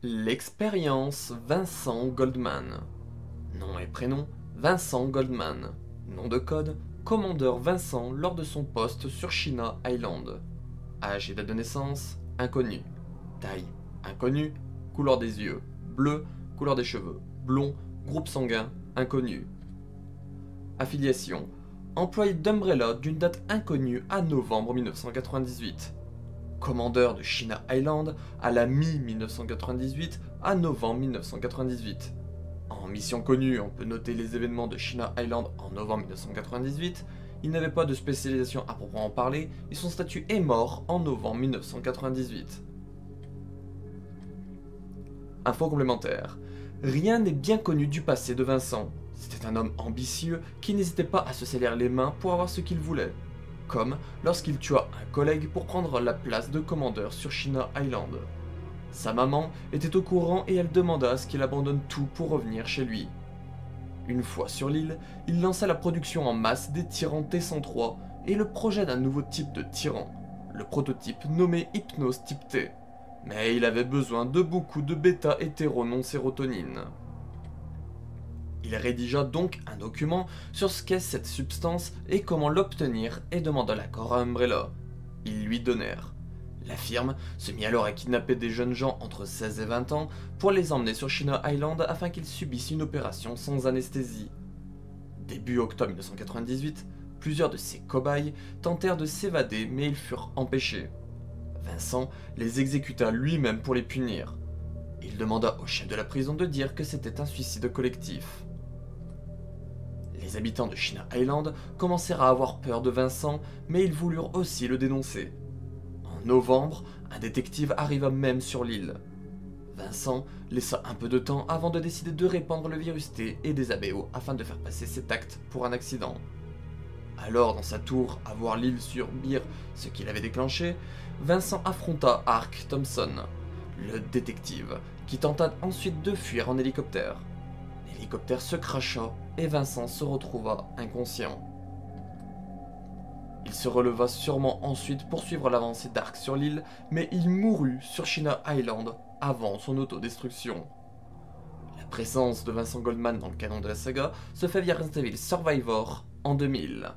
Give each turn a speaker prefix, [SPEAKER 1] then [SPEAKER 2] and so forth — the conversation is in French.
[SPEAKER 1] L'expérience Vincent Goldman. Nom et prénom Vincent Goldman. Nom de code Commandeur Vincent lors de son poste sur China Island. Âge et date de naissance inconnu. Taille inconnu. Couleur des yeux bleu. Couleur des cheveux blond. Groupe sanguin inconnu. Affiliation employé d'Umbrella d'une date inconnue à novembre 1998. Commandeur de China Island à la mi-1998 à novembre 1998. En mission connue, on peut noter les événements de China Island en novembre 1998. Il n'avait pas de spécialisation à proprement parler et son statut est mort en novembre 1998. Info complémentaire. Rien n'est bien connu du passé de Vincent. C'était un homme ambitieux qui n'hésitait pas à se salir les mains pour avoir ce qu'il voulait. Comme lorsqu'il tua un collègue pour prendre la place de commandeur sur China Island. Sa maman était au courant et elle demanda à ce qu'il abandonne tout pour revenir chez lui. Une fois sur l'île, il lança la production en masse des tyrans T-103 et le projet d'un nouveau type de tyran, le prototype nommé Hypnose Type T. Mais il avait besoin de beaucoup de bêta-hétéro-non-sérotonine. Il rédigea donc un document sur ce qu'est cette substance et comment l'obtenir et demanda l'accord à Umbrella. Ils lui donnèrent. La firme se mit alors à kidnapper des jeunes gens entre 16 et 20 ans pour les emmener sur China Island afin qu'ils subissent une opération sans anesthésie. Début octobre 1998, plusieurs de ces cobayes tentèrent de s'évader mais ils furent empêchés. Vincent les exécuta lui-même pour les punir. Il demanda au chef de la prison de dire que c'était un suicide collectif. Les habitants de China Island commencèrent à avoir peur de Vincent, mais ils voulurent aussi le dénoncer. En novembre, un détective arriva même sur l'île. Vincent laissa un peu de temps avant de décider de répandre le virus T et des ABO afin de faire passer cet acte pour un accident. Alors, dans sa tour à voir l'île subir ce qu'il avait déclenché, Vincent affronta Ark Thompson, le détective, qui tenta ensuite de fuir en hélicoptère. L'hélicoptère se cracha et Vincent se retrouva inconscient. Il se releva sûrement ensuite pour suivre l'avancée d'Ark sur l'île, mais il mourut sur China Island avant son autodestruction. La présence de Vincent Goldman dans le canon de la saga se fait via Resident Evil Survivor en 2000.